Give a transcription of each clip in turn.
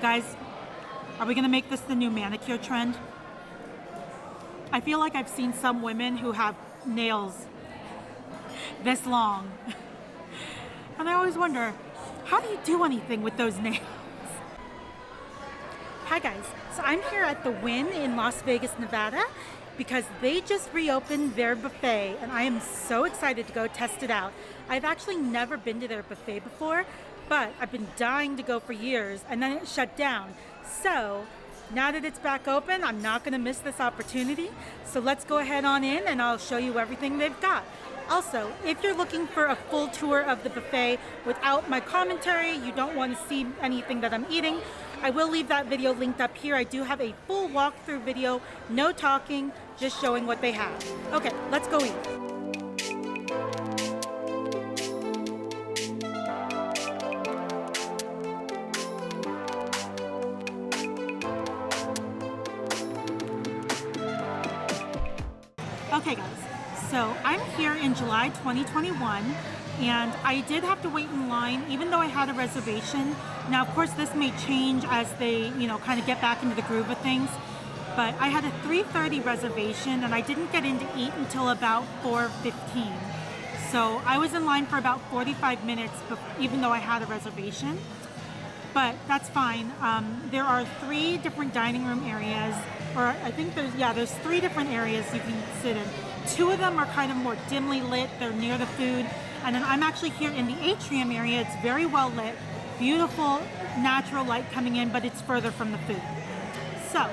Guys, are we gonna make this the new manicure trend? I feel like I've seen some women who have nails this long. And I always wonder, how do you do anything with those nails? Hi guys, so I'm here at the Wynn in Las Vegas, Nevada, because they just reopened their buffet and I am so excited to go test it out. I've actually never been to their buffet before, but I've been dying to go for years and then it shut down. So now that it's back open, I'm not gonna miss this opportunity. So let's go ahead on in and I'll show you everything they've got. Also, if you're looking for a full tour of the buffet without my commentary, you don't want to see anything that I'm eating, I will leave that video linked up here. I do have a full walkthrough video, no talking, just showing what they have. Okay, let's go eat. Okay guys, so I'm here in July 2021 and I did have to wait in line even though I had a reservation. Now of course this may change as they, kind of get back into the groove of things, but I had a 3:30 reservation and I didn't get in to eat until about 4:15. So I was in line for about 45 minutes even though I had a reservation, but that's fine. There are 3 different dining room areas, or I think there's 3 different areas you can sit in. 2 of them are kind of more dimly lit, they're near the food, and then I'm actually here in the atrium area. It's very well lit, beautiful natural light coming in, but it's further from the food. So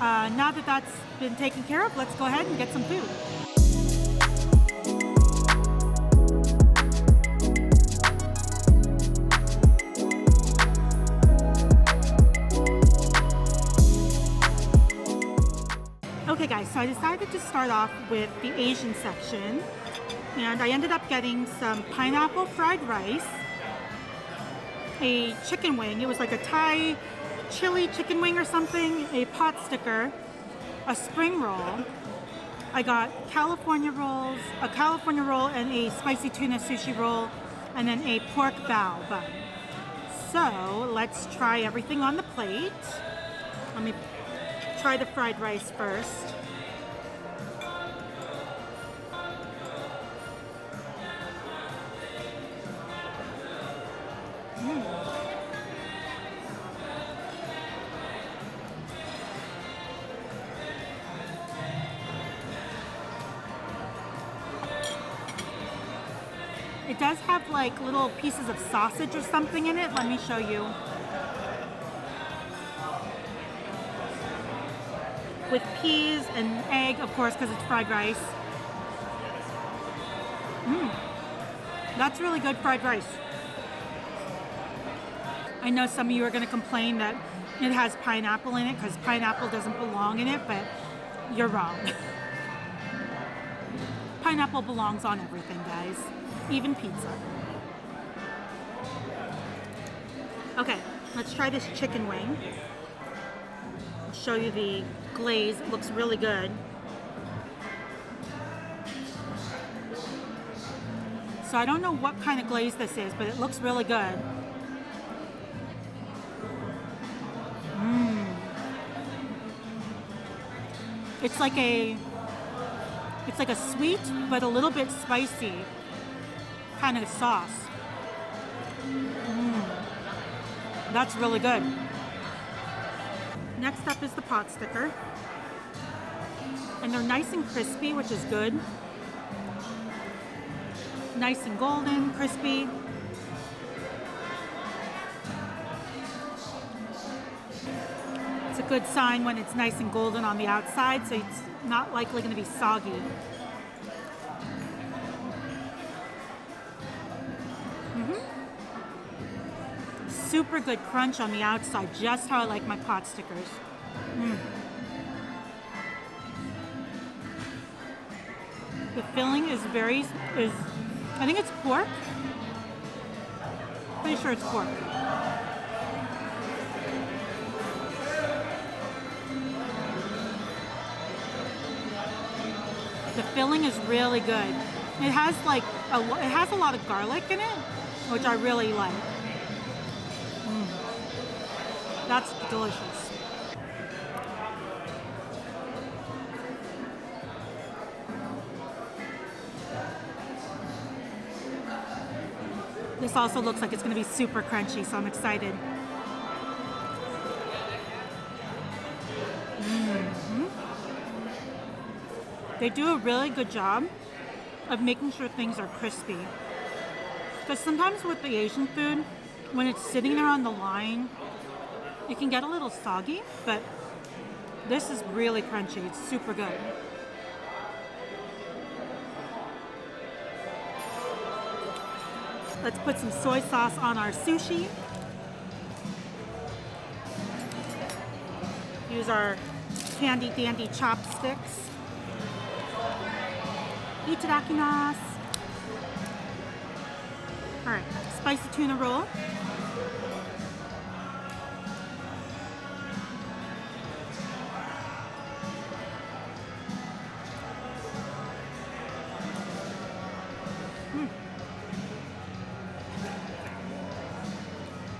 now that that's been taken care of, let's go ahead and get some food. Okay guys, so I decided to start off with the Asian section and I ended up getting some pineapple fried rice, a chicken wing, it was like a Thai chili chicken wing or something, a pot sticker, a spring roll. I got California rolls, a California roll and a spicy tuna sushi roll, and then a pork bao bun. So let's try everything on the plate. Let me try the fried rice first. It does have like little pieces of sausage or something in it. Let me show you. With peas and egg, of course, because it's fried rice. That's really good fried rice. I know some of you are going to complain that it has pineapple in it because pineapple doesn't belong in it, but you're wrong. Pineapple belongs on everything, guys. Even pizza. Okay, let's try this chicken wing. I'll show you the glaze. It looks really good. So I don't know what kind of glaze this is, but it looks really good. It's like a sweet but a little bit spicy kind of sauce. That's really good. Next up is the pot sticker. And they're nice and crispy, which is good. Nice and golden, crispy. It's a good sign when it's nice and golden on the outside, so it's not likely going to be soggy. Super good crunch on the outside, just how I like my pot stickers. The filling is I think it's pork. Pretty sure it's pork. The filling is really good. It has a lot of garlic in it, which I really like. That's delicious. This also looks like it's going to be super crunchy, so I'm excited. They do a really good job of making sure things are crispy. Because sometimes with the Asian food, when it's sitting there on the line, it can get a little soggy, but this is really crunchy. It's super good. Let's put some soy sauce on our sushi. Use our handy dandy chopsticks. Itadakimasu. Alright, spicy tuna roll.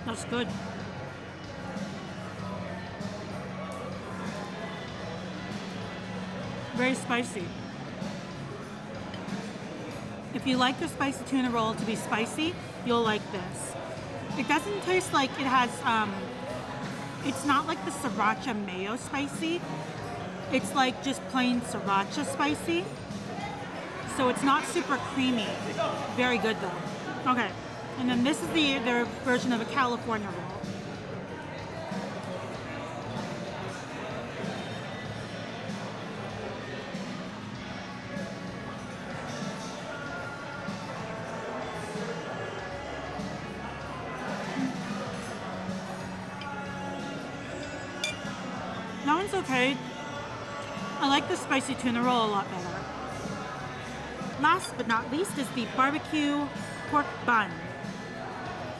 That's good. Very spicy. If you like the spicy tuna roll to be spicy, you'll like this. It doesn't taste like it has, it's not like the sriracha mayo spicy. It's like just plain sriracha spicy. So it's not super creamy. Very good though. Okay, and then this is their version of a California roll. That one's okay. I like the spicy tuna roll a lot better. Last but not least is the barbecue pork bun.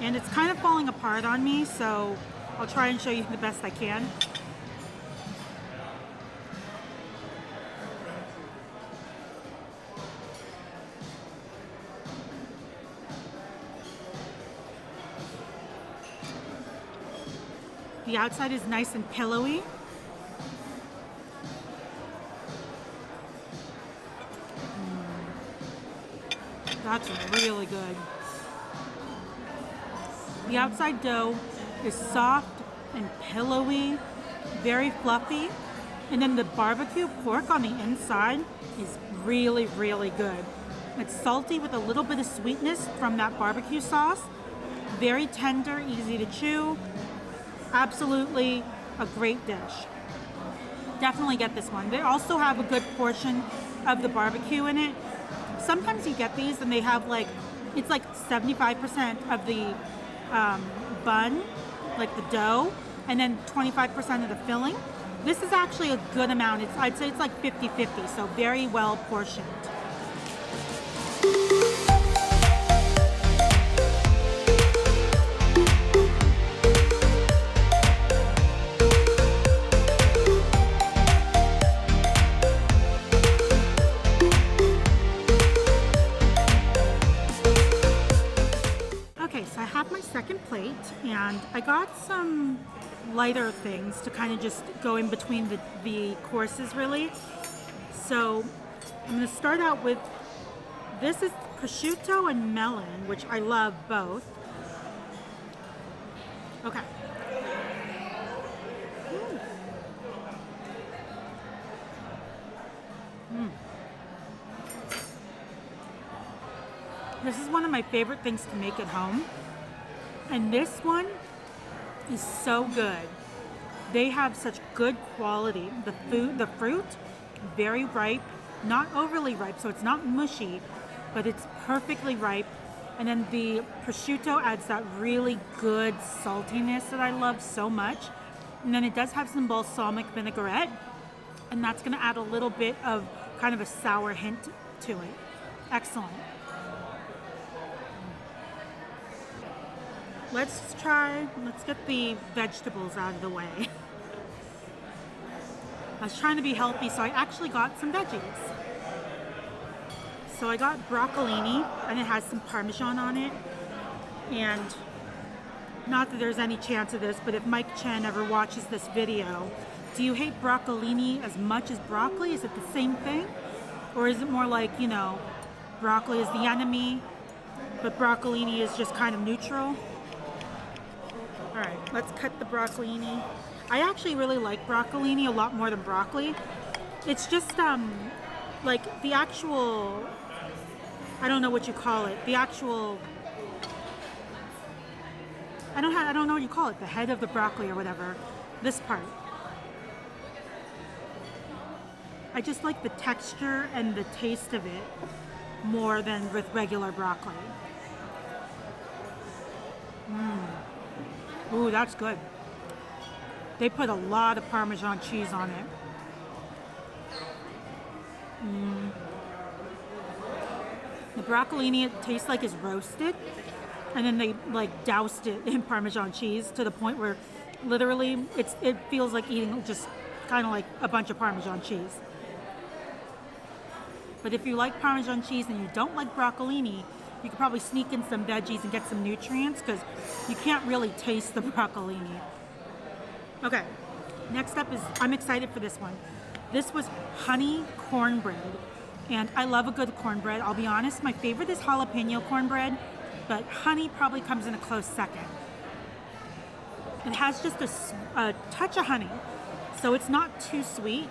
And it's kind of falling apart on me, so I'll try and show you the best I can. The outside is nice and pillowy. That's really good. The outside dough is soft and pillowy, very fluffy. And then the barbecue pork on the inside is really, really good. It's salty with a little bit of sweetness from that barbecue sauce. Very tender, easy to chew. Absolutely a great dish. Definitely get this one. They also have a good portion of the barbecue in it. Sometimes you get these and they have like, it's like 75% of the bun, like the dough, and then 25% of the filling. This is actually a good amount. I'd say it's like 50-50, so very well portioned. So I have my second plate, and I got some lighter things to kind of just go in between the courses, really. So I'm going to start out with, this is prosciutto and melon, which I love both. Okay. This is one of my favorite things to make at home. And this one is so good. They have such good quality. The fruit, very ripe, not overly ripe, so it's not mushy, but it's perfectly ripe. And then the prosciutto adds that really good saltiness that I love so much. And then it does have some balsamic vinaigrette, and that's gonna add a little bit of kind of a sour hint to it. Excellent. Let's get the vegetables out of the way. I was trying to be healthy, so I actually got some veggies. So I got broccolini, and it has some Parmesan on it, and Not that there's any chance of this, but if Mike Chen ever watches this video, do you hate broccolini as much as broccoli? Is it the same thing? Or is it more like, you know, broccoli is the enemy, but broccolini is just kind of neutral? All right, let's cut the broccolini. I actually really like broccolini a lot more than broccoli. It's just like the actual, I don't know what you call it, the actual, I don't know what you call it, the head of the broccoli or whatever, this part. I just like the texture and the taste of it more than with regular broccoli. Ooh, that's good. They put a lot of Parmesan cheese on it. The broccolini, it tastes like it's roasted, and then they like doused it in Parmesan cheese to the point where literally it feels like eating just kind of like a bunch of Parmesan cheese. But if you like Parmesan cheese and you don't like broccolini, you could probably sneak in some veggies and get some nutrients because you can't really taste the broccolini. Okay, next up is, I'm excited for this one. This was honey cornbread, and I love a good cornbread. I'll be honest, my favorite is jalapeno cornbread, but honey probably comes in a close second. It has just a touch of honey, so it's not too sweet,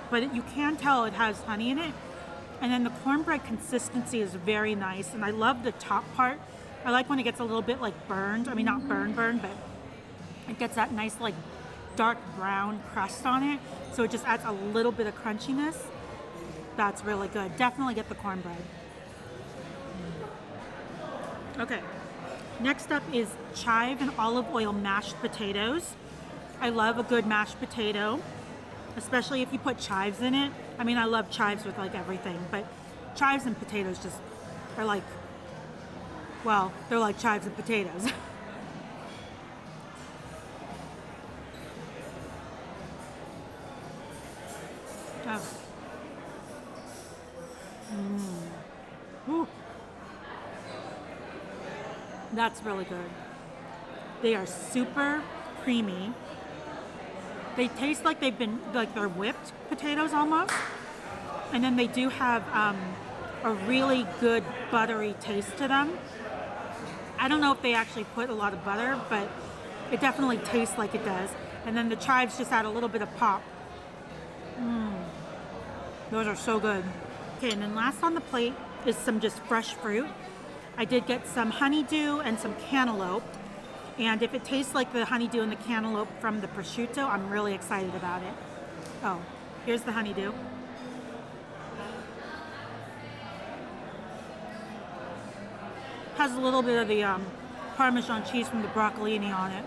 but you can tell it has honey in it. And then the cornbread consistency is very nice, and I love the top part. I like when it gets a little bit like burned. I mean, not burned, but it gets that nice like dark brown crust on it, so it just adds a little bit of crunchiness. That's really good. Definitely get the cornbread. Okay, next up is chive and olive oil mashed potatoes. I love a good mashed potato, especially if you put chives in it. I mean, I love chives with like everything, but chives and potatoes just are like, well, they're like chives and potatoes. Oh. Ooh. That's really good. They are super creamy. They taste like they've been, like they're whipped potatoes almost. And then they do have a really good buttery taste to them. I don't know if they actually put a lot of butter, but it definitely tastes like it does. And then the chives just add a little bit of pop. Those are so good. Okay, and then last on the plate is some just fresh fruit. I did get some honeydew and some cantaloupe. And if it tastes like the honeydew and the cantaloupe from the prosciutto, I'm really excited about it. Oh, here's the honeydew. Has a little bit of the Parmesan cheese from the broccolini on it.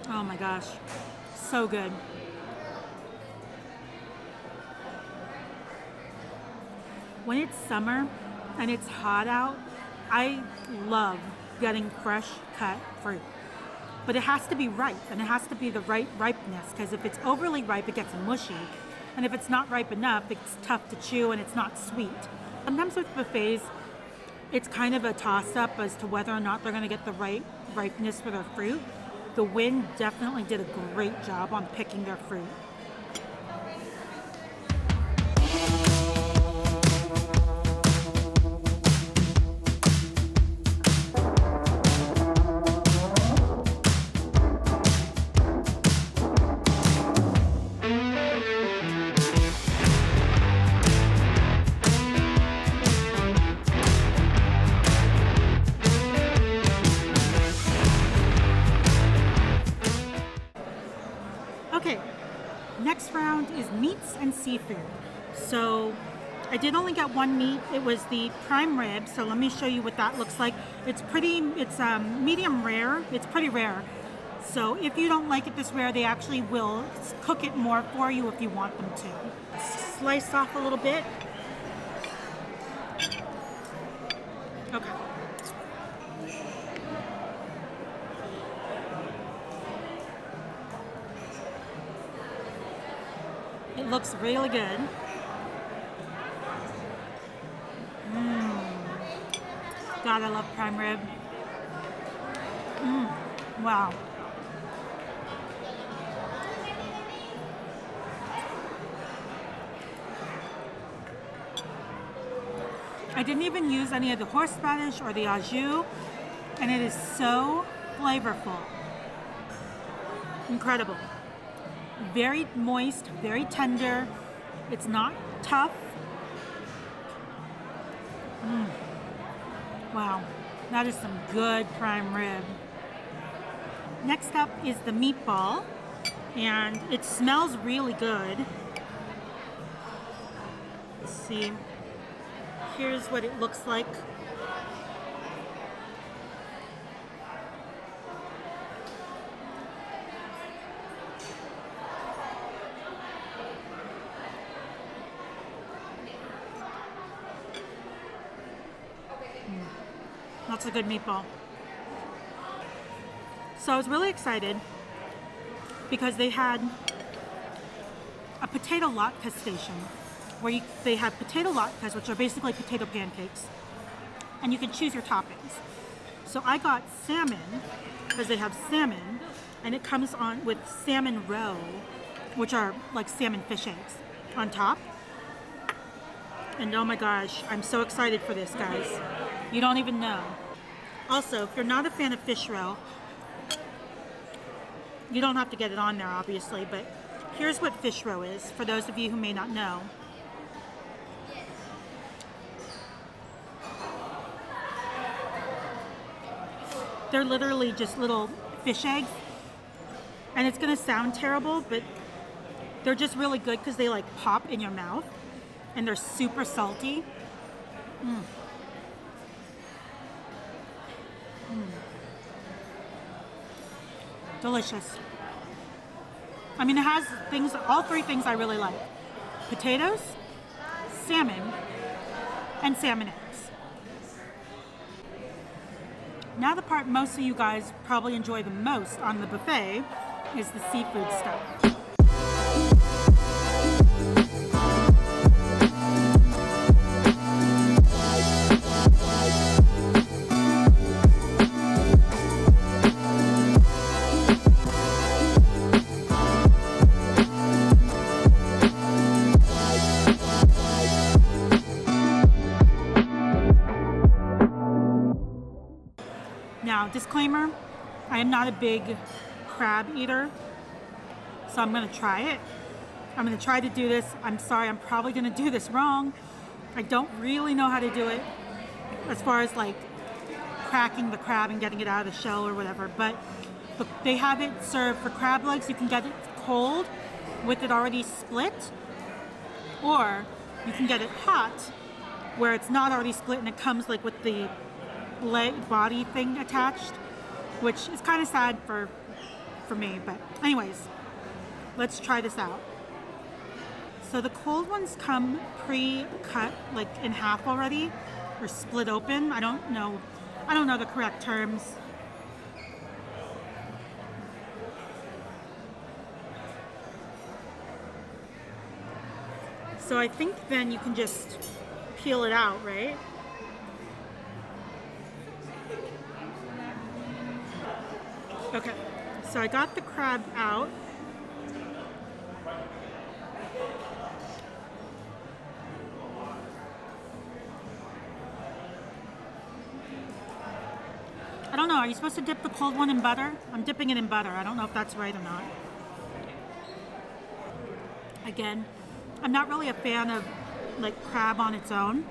Oh my gosh, so good. When it's summer and it's hot out, I love getting fresh cut fruit. But it has to be ripe, and it has to be the right ripeness, because if it's overly ripe, it gets mushy. And if it's not ripe enough, it's tough to chew and it's not sweet. Sometimes with buffets, it's kind of a toss-up as to whether or not they're going to get the right ripeness for their fruit. The Wynn definitely did a great job on picking their fruit. Okay, next round is meats and seafood. So I did only get one meat. It was the prime rib. So let me show you what that looks like. It's medium rare. It's pretty rare. So if you don't like it this rare, they actually will cook it more for you if you want them to. Slice off a little bit. Okay. It looks really good. God, I love prime rib. Wow. I didn't even use any of the horseradish or the au jus, and it is so flavorful. Incredible. Very moist, very tender. It's not tough. Wow, that is some good prime rib. Next up is the meatball, and it smells really good. Let's see. Here's what it looks like. That's a good meatball. So I was really excited because they had a potato latke station where they have potato latkes, which are basically potato pancakes, and you can choose your toppings. So I got salmon because they have salmon, and it comes on with salmon roe, which are like salmon fish eggs on top. And oh my gosh, I'm so excited for this, guys. You don't even know. Also, if you're not a fan of fish roe, you don't have to get it on there, obviously, but here's what fish roe is, for those of you who may not know. They're literally just little fish eggs, and it's gonna sound terrible, but they're just really good because they like pop in your mouth, and they're super salty. Delicious. I mean, it has things, all three things I really like. Potatoes, salmon, and salmon eggs. Now the part most of you guys probably enjoy the most on the buffet is the seafood stuff. Now, disclaimer, I am not a big crab eater, so I'm gonna try it. I'm gonna try to do this. I'm sorry, I'm probably gonna do this wrong. I don't really know how to do it as far as like cracking the crab and getting it out of the shell or whatever, but they have it served for crab legs. You can get it cold with it already split, or you can get it hot where it's not already split and it comes like with the leg body thing attached, which is kind of sad for me, but anyways, let's try this out. So the cold ones come pre-cut like in half already or split open. I don't know the correct terms. So I think then you can just peel it out, right? Okay, so I got the crab out. I don't know, are you supposed to dip the cold one in butter? I'm dipping it in butter. I don't know if that's right or not. Again, I'm not really a fan of like crab on its own.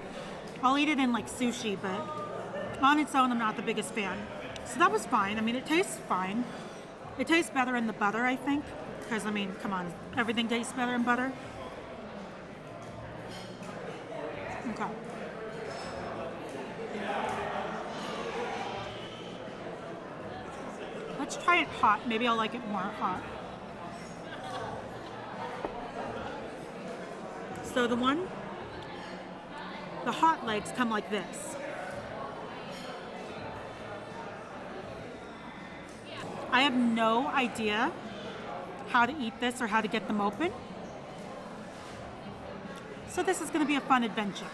I'll eat it in like sushi, but on its own, I'm not the biggest fan. So that was fine. I mean, it tastes fine. It tastes better in the butter, I think. Because, I mean, come on. Everything tastes better in butter. Okay. Let's try it hot. Maybe I'll like it more hot. So the hot legs come like this. I have no idea how to eat this or how to get them open. So this is going to be a fun adventure.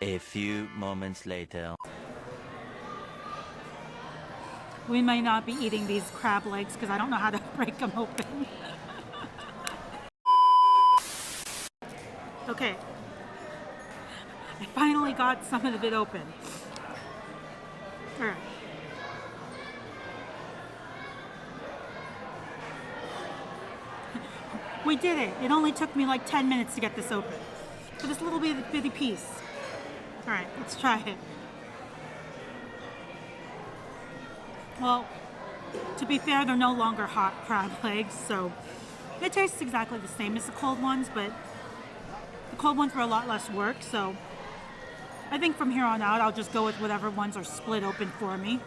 A few moments later. We may not be eating these crab legs because I don't know how to break them open. Okay. I finally got some of it open. All right. We did it. It only took me like 10 minutes to get this open. For this little bitty piece. All right, let's try it. Well, to be fair, they're no longer hot crab legs, so it tastes exactly the same as the cold ones, but the cold ones were a lot less work, so I think from here on out, I'll just go with whatever ones are split open for me.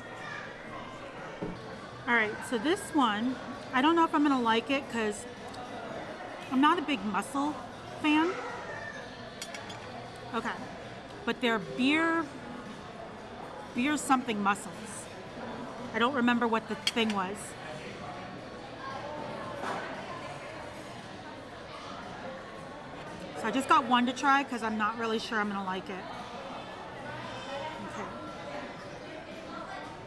All right, so this one, I don't know if I'm gonna like it because I'm not a big mussel fan. Okay, but they're beer something mussels. I don't remember what the thing was. So I just got one to try because I'm not really sure I'm gonna like it. Okay.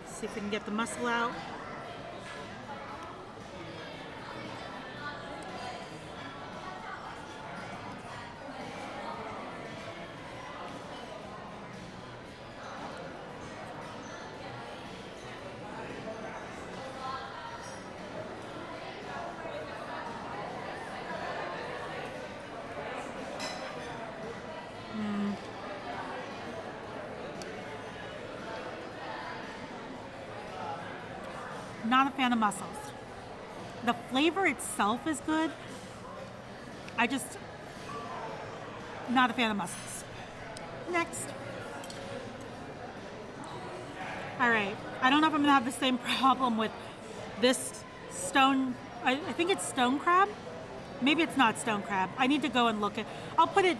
See if we can get the mussel out. Not a fan of mussels. The flavor itself is good. Not a fan of mussels. Next. All right. I don't know if I'm gonna have the same problem with this stone. I think it's stone crab. Maybe it's not stone crab. I need to go and look at. I'll put it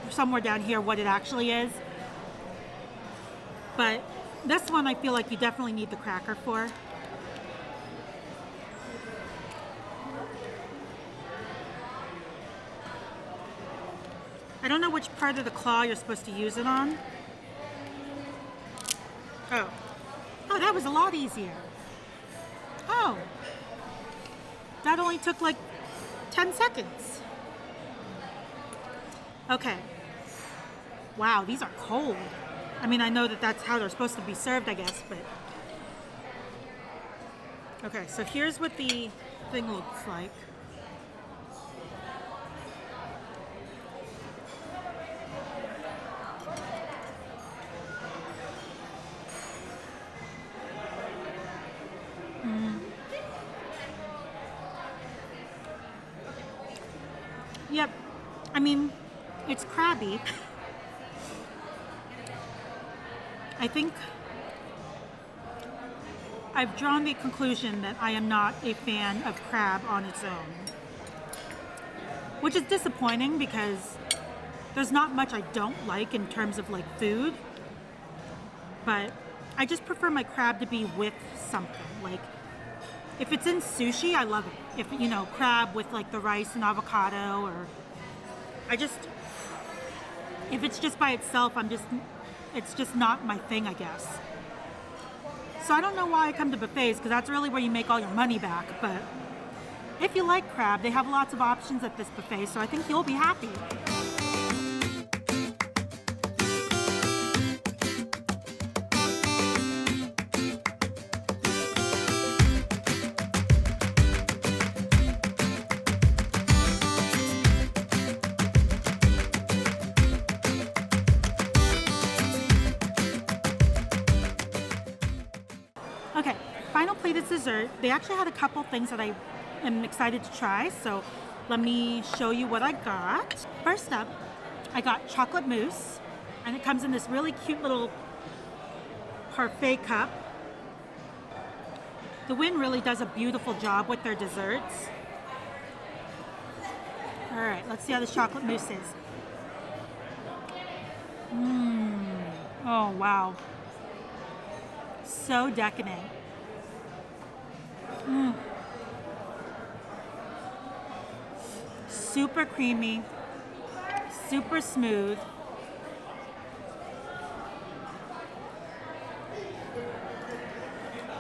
somewhere down here what it actually is. But this one I feel like you definitely need the cracker for. I don't know which part of the claw you're supposed to use it on. Oh, that was a lot easier. Oh, that only took like 10 seconds. Okay. Wow, these are cold. I mean, I know that that's how they're supposed to be served, I guess, but. Okay, so here's what the thing looks like. Yep, I mean, it's crabby. I think I've drawn the conclusion that I am not a fan of crab on its own. Which is disappointing because there's not much I don't like in terms of like food. But I just prefer my crab to be with something. Like, if it's in sushi, I love it. If, you know, crab with like the rice and avocado, or if it's just by itself, it's just not my thing, I guess. So I don't know why I come to buffets, because that's really where you make all your money back. But if you like crab, they have lots of options at this buffet, so I think you'll be happy. Okay, final plate is dessert. They actually had a couple things that I am excited to try, so let me show you what I got. First up, I got chocolate mousse, and it comes in this really cute little parfait cup. The Wynn really does a beautiful job with their desserts. All right, let's see how this chocolate mousse is. Oh, wow. So decadent. Super creamy, super smooth.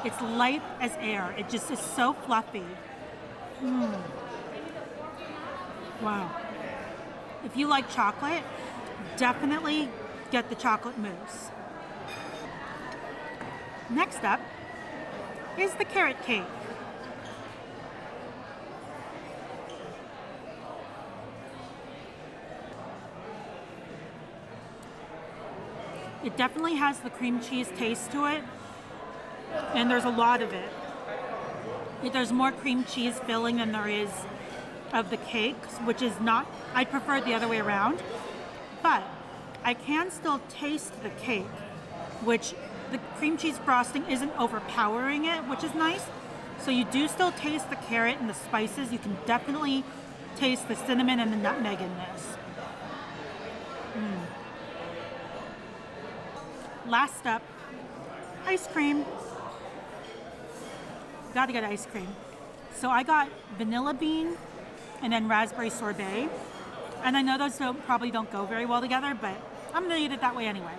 It's light as air. It just is so fluffy. Wow. If you like chocolate, definitely get the chocolate mousse. Next up is the carrot cake. It definitely has the cream cheese taste to it, and there's a lot of it. There's more cream cheese filling than there is of the cake, which is not, I prefer it the other way around, but I can still taste the cake, which the cream cheese frosting isn't overpowering it, which is nice. So you do still taste the carrot and the spices. You can definitely taste the cinnamon and the nutmeg in this. Last up, ice cream. Gotta get ice cream. So I got vanilla bean and then raspberry sorbet. And I know those probably don't go very well together, but I'm gonna eat it that way anyway.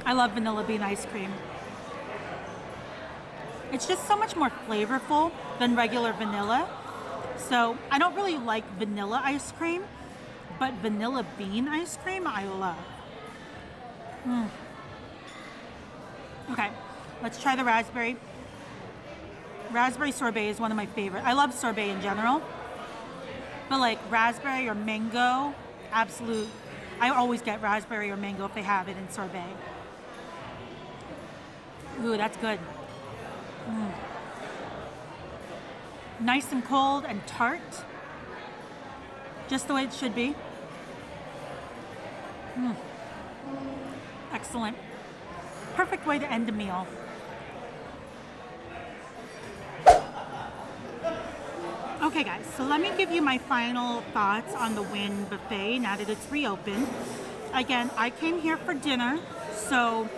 I love vanilla bean ice cream. It's just so much more flavorful than regular vanilla. So I don't really like vanilla ice cream, but vanilla bean ice cream I love. Okay, let's try the raspberry. Raspberry sorbet is one of my favorite. I love sorbet in general, but like raspberry or mango, absolute. I always get raspberry or mango if they have it in sorbet. Ooh, that's good. Nice and cold and tart. Just the way it should be. Excellent. Perfect way to end a meal. Okay guys, so let me give you my final thoughts on the Wynn Buffet now that it's reopened. Again, I came here for dinner, so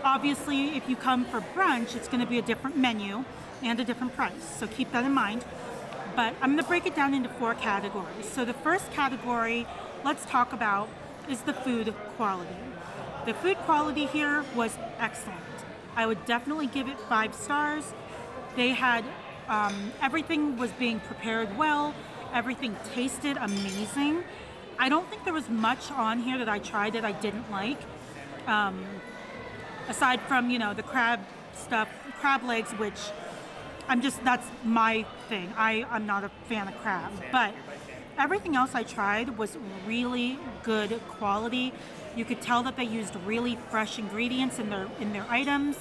obviously if you come for brunch, it's gonna be a different menu and a different price, so keep that in mind. But I'm gonna break it down into 4 categories. So the first category, let's talk about, is the food quality. The food quality here was excellent. I would definitely give it 5 stars. They had, everything was being prepared well. Everything tasted amazing. I don't think there was much on here that I tried that I didn't like. Aside from, the crab stuff, crab legs, which that's my thing. I'm not a fan of crab, but everything else I tried was really good quality. You could tell that they used really fresh ingredients in their items,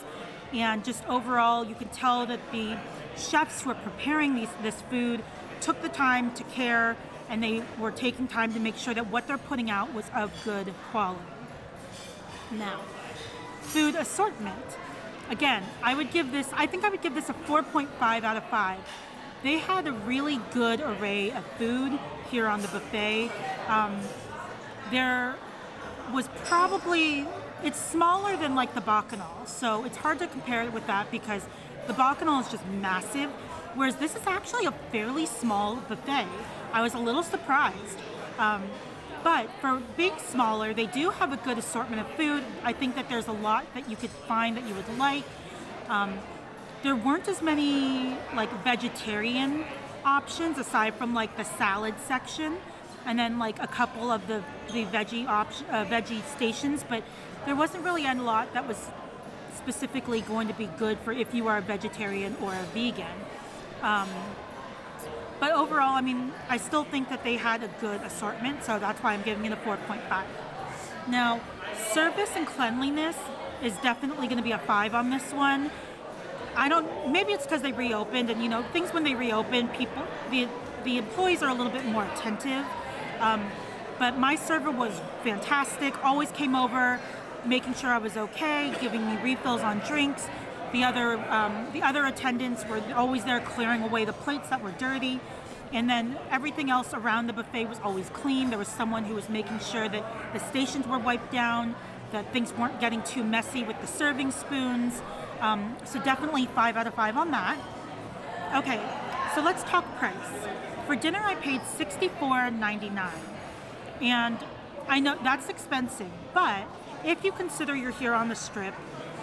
and just overall, you could tell that the chefs who are preparing this food took the time to care, and they were taking time to make sure that what they're putting out was of good quality. Now, food assortment. Again, I think I would give this a 4.5 out of 5. They had a really good array of food here on the buffet. There was it's smaller than like the Bacchanal, so it's hard to compare it with that because the Bacchanal is just massive, whereas this is actually a fairly small buffet. I was a little surprised. But for being smaller, they do have a good assortment of food. I think that there's a lot that you could find that you would like. There weren't as many like vegetarian options aside from like the salad section, and then like a couple of the veggie stations. But there wasn't really a lot that was specifically going to be good for if you are a vegetarian or a vegan. But overall, I still think that they had a good assortment, so that's why I'm giving it a 4.5. Now, service and cleanliness is definitely going to be a 5 on this one. Maybe it's because they reopened, and things when they reopen, the employees are a little bit more attentive. But my server was fantastic, always came over, making sure I was okay, giving me refills on drinks. The other attendants were always there clearing away the plates that were dirty. And then everything else around the buffet was always clean. There was someone who was making sure that the stations were wiped down, that things weren't getting too messy with the serving spoons. So definitely 5 out of 5 on that. Okay, so let's talk price. For dinner, I paid $64.99. And I know that's expensive, but if you consider you're here on the Strip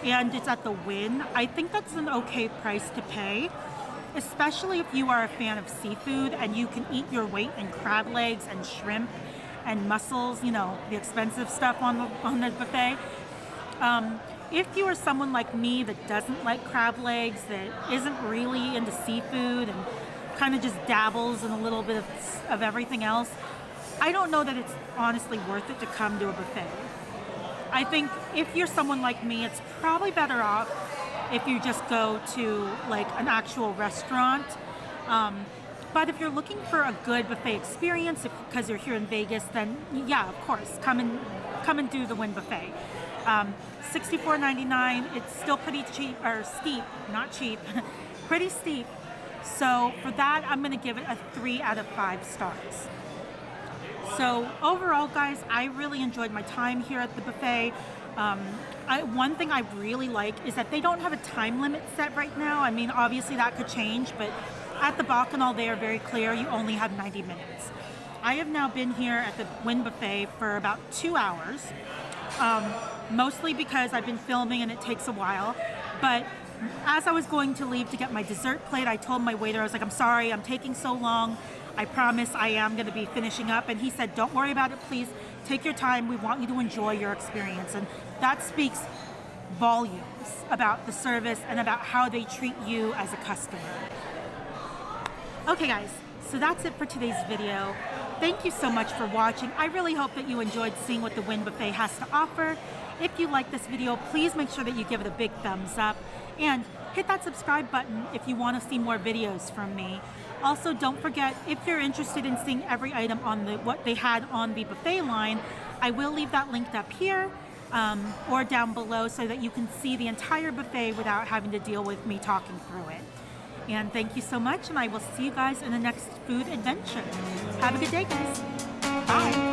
and it's at the Wynn, I think that's an okay price to pay, especially if you are a fan of seafood and you can eat your weight in crab legs and shrimp and mussels, you know, the expensive stuff on the buffet. If you are someone like me that doesn't like crab legs, that isn't really into seafood and kind of just dabbles in a little bit of everything else, I don't know that it's honestly worth it to come to a buffet. I think if you're someone like me, it's probably better off if you just go to like an actual restaurant. But if you're looking for a good buffet experience, because you're here in Vegas, then yeah, of course, come and do the Wynn Buffet. $64.99. It's still pretty cheap, or steep, not cheap, pretty steep. So for that, I'm going to give it a 3 out of 5 stars. So overall, guys, I really enjoyed my time here at the buffet. One thing I really like is that they don't have a time limit set right now. I mean, obviously that could change, but at the Bacchanal, they are very clear. You only have 90 minutes. I have now been here at the Wynn Buffet for about 2 hours, mostly because I've been filming and it takes a while. But as I was going to leave to get my dessert plate, I told my waiter, I was like, I'm sorry, I'm taking so long. I promise I am going to be finishing up. And he said, don't worry about it, please. Take your time. We want you to enjoy your experience. And that speaks volumes about the service and about how they treat you as a customer. Okay, guys, so that's it for today's video. Thank you so much for watching. I really hope that you enjoyed seeing what the Wynn Buffet has to offer. If you like this video, please make sure that you give it a big thumbs up and hit that subscribe button if you want to see more videos from me. Also, don't forget, if you're interested in seeing every item on what they had on the buffet line, I will leave that linked up here or down below so that you can see the entire buffet without having to deal with me talking through it. And thank you so much, and I will see you guys in the next food adventure. Have a good day, guys. Bye.